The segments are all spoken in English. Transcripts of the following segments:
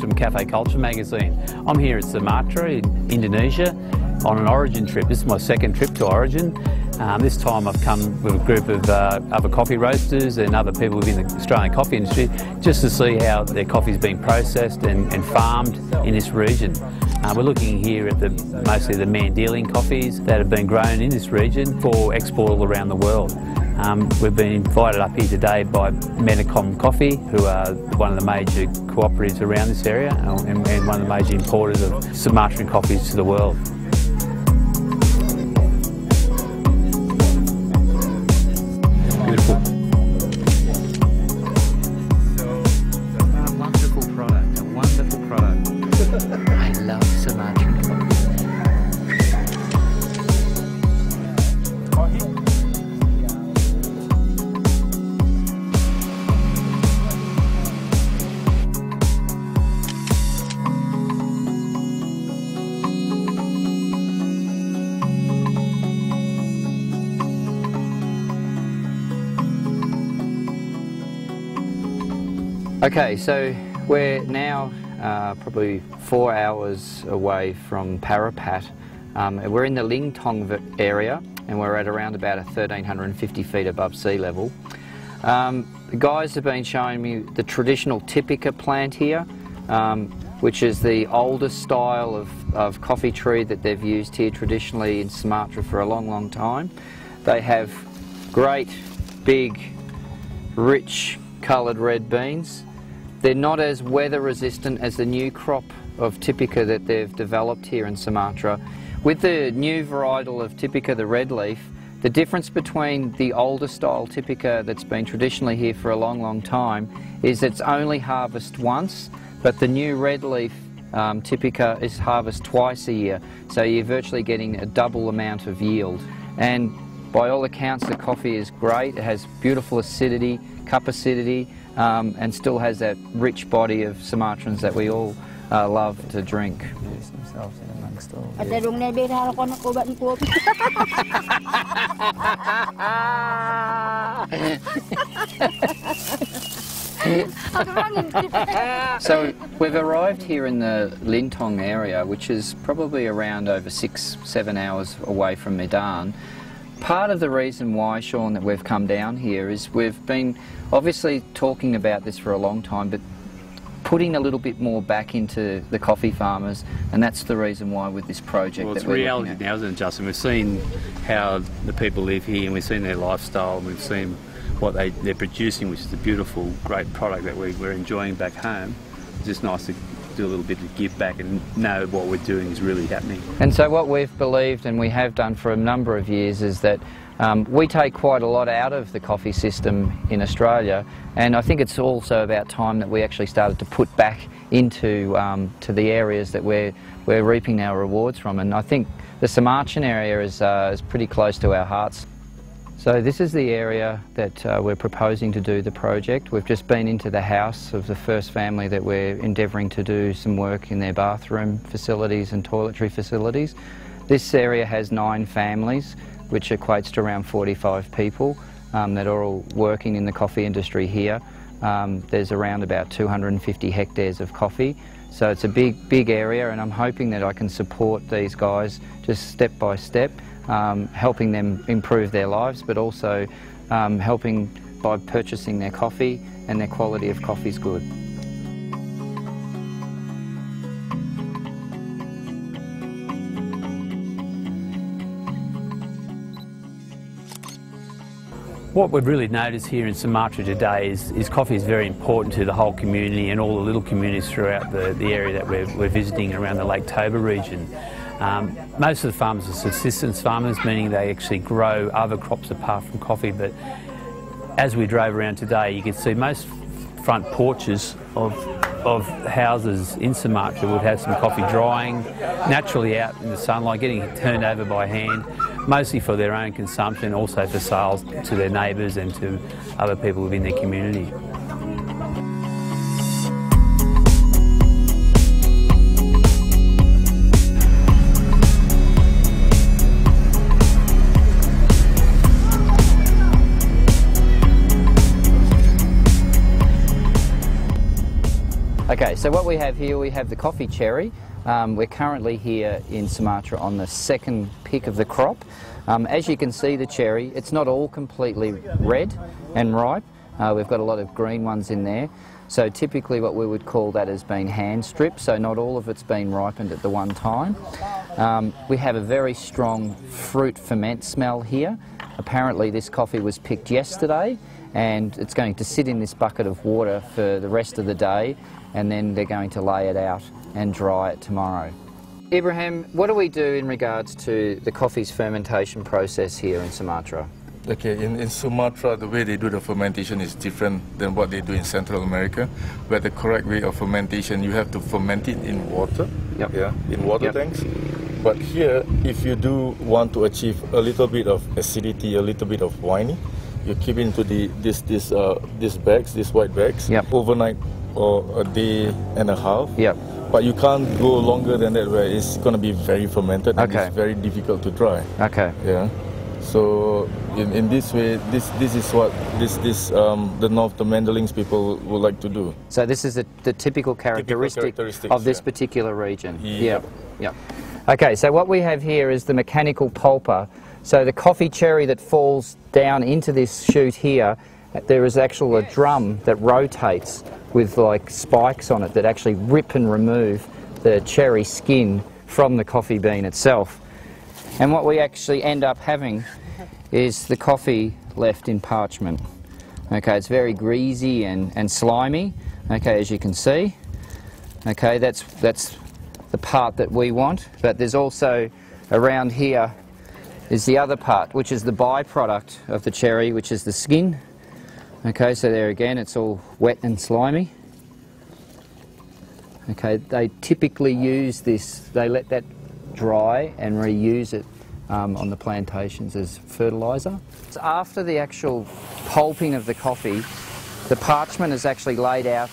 from Cafe Culture magazine. I'm here at Sumatra in Indonesia on an Origin trip. This is my second trip to Origin. This time I've come with a group of other coffee roasters and other people within the Australian coffee industry just to see how their coffee is being processed and farmed in this region. We're looking here at mostly the Mandelian coffees that have been grown in this region for export all around the world. We've been invited up here today by Menacom Coffee, who are one of the major cooperatives around this area and one of the major importers of Sumatran coffees to the world. Beautiful. Wonderful product, a wonderful product. I love Sumatran coffee. Okay, so we're now probably 4 hours away from Parapat. We're in the Lingtong area and we're at around about 1,350 feet above sea level. The guys have been showing me the traditional Typica plant here, which is the oldest style of coffee tree that they've used here traditionally in Sumatra for a long, long time. They have great, big, rich coloured red beans. They're not as weather resistant as the new crop of Typica that they've developed here in Sumatra. With the new varietal of Typica, the red leaf, the difference between the older style Typica that's been traditionally here for a long, long time is it's only harvested once, but the new red leaf Typica is harvested twice a year, so you're virtually getting a double amount of yield. And by all accounts, the coffee is great. It has beautiful acidity, cup acidity, and still has that rich body of Sumatrans that we all love to drink. Themselves in amongst all. So we've arrived here in the Lintong area, which is probably around over 6-7 hours away from Medan. Part of the reason why, Sean, that we've come down here is we've been obviously talking about this for a long time, but putting a little bit more back into the coffee farmers, and that's the reason why with this project. Well, it's reality now, isn't it, Justin? We've seen how the people live here, and we've seen their lifestyle, and we've seen what they're producing, which is a beautiful, great product that we're enjoying back home. It's just nice to do a little bit to give back and know what we're doing is really happening. And so what we've believed, and we have done for a number of years, is that we take quite a lot out of the coffee system in Australia, and I think it's also about time that we actually started to put back into to the areas that we're reaping our rewards from. And I think the Sumatran area is pretty close to our hearts. So this is the area that we're proposing to do the project. We've just been into the house of the first family that we're endeavouring to do some work in their bathroom facilities and toiletry facilities. This area has 9 families, which equates to around 45 people that are all working in the coffee industry here. There's around about 250 hectares of coffee. So it's a big area, and I'm hoping that I can support these guys just step by step, helping them improve their lives, but also helping by purchasing their coffee, and their quality of coffee is good. What we've really noticed here in Sumatra today is coffee is very important to the whole community and all the little communities throughout the area that we're visiting around the Lake Toba region. Most of the farmers are subsistence farmers, meaning they actually grow other crops apart from coffee, but as we drove around today, you can see most front porches of houses in Sumatra would have some coffee drying naturally out in the sunlight, getting turned over by hand, mostly for their own consumption, also for sales to their neighbours and to other people within their community. Okay, So what we have here, we have the coffee cherry. We're currently here in Sumatra on the second pick of the crop. As you can see, the cherry, it's not all completely red and ripe. We've got a lot of green ones in there. So typically what we would call that as being hand stripped, so not all of it's been ripened at the one time. We have a very strong fruit ferment smell here. Apparently this coffee was picked yesterday and it's going to sit in this bucket of water for the rest of the day, and then they're going to lay it out and dry it tomorrow. Ibrahim, what do we do in regards to the coffee's fermentation process here in Sumatra? Okay, in Sumatra, the way they do the fermentation is different than what they do in Central America, where the correct way of fermentation, you have to ferment it in water, in water tanks. But here, if you do want to achieve a little bit of acidity, a little bit of winey, you keep into these bags, these white bags, overnight or a day and a half. But you can't go longer than that, where it's going to be very fermented and it's very difficult to dry. So in this way, this is what the Mandelings people would like to do. So this is the typical characteristic of this particular region. Okay, so what we have here is the mechanical pulper. So the coffee cherry that falls down into this chute here, there is actually a drum that rotates with like spikes on it that actually rip and remove the cherry skin from the coffee bean itself. And what we actually end up having is the coffee left in parchment. Okay, it's very greasy and slimy, okay, as you can see. Okay, that's the part that we want, but there's also around here is the other part, which is the byproduct of the cherry, which is the skin. Okay, so there again, it's all wet and slimy. Okay, they typically use this, they let that dry and reuse it on the plantations as fertiliser. So after the actual pulping of the coffee, the parchment is actually laid out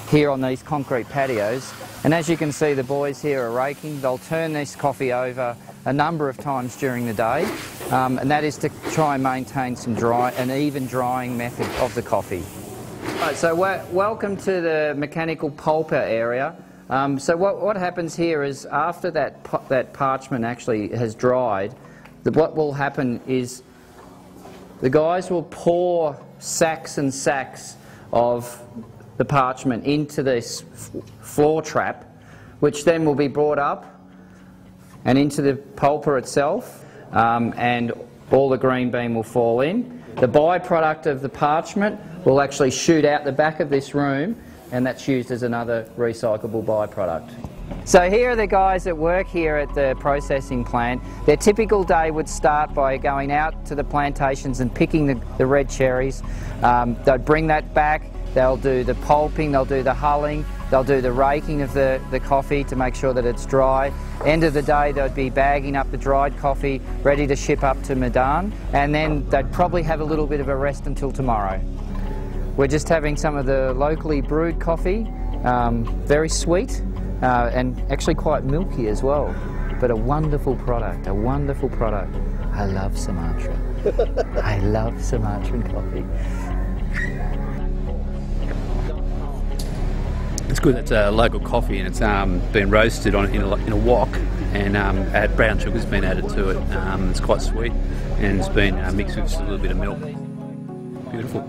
here on these concrete patios, and as you can see, the boys here are raking. They'll turn this coffee over a number of times during the day, and that is to try and maintain an even drying method of the coffee. Right, so welcome to the mechanical pulper area. So what happens here is after that parchment actually has dried, what will happen is the guys will pour sacks and sacks of the parchment into this floor trap, which then will be brought up and into the pulper itself, and all the green bean will fall in. The byproduct of the parchment will actually shoot out the back of this room, and that's used as another recyclable byproduct. So here are the guys that work here at the processing plant. Their typical day would start by going out to the plantations and picking the red cherries. They'd bring that back, they'll do the pulping, they'll do the hulling, they'll do the raking of the coffee to make sure that it's dry. End of the day, they'd be bagging up the dried coffee, ready to ship up to Medan, and then they'd probably have a little bit of a rest until tomorrow. We're just having some of the locally brewed coffee, very sweet and actually quite milky as well, but a wonderful product, a wonderful product. I love Sumatra. I love Sumatran coffee. It's good. It's a local coffee, and it's been roasted in a wok, and brown sugar's been added to it. It's quite sweet, and it's been mixed with just a little bit of milk. Beautiful.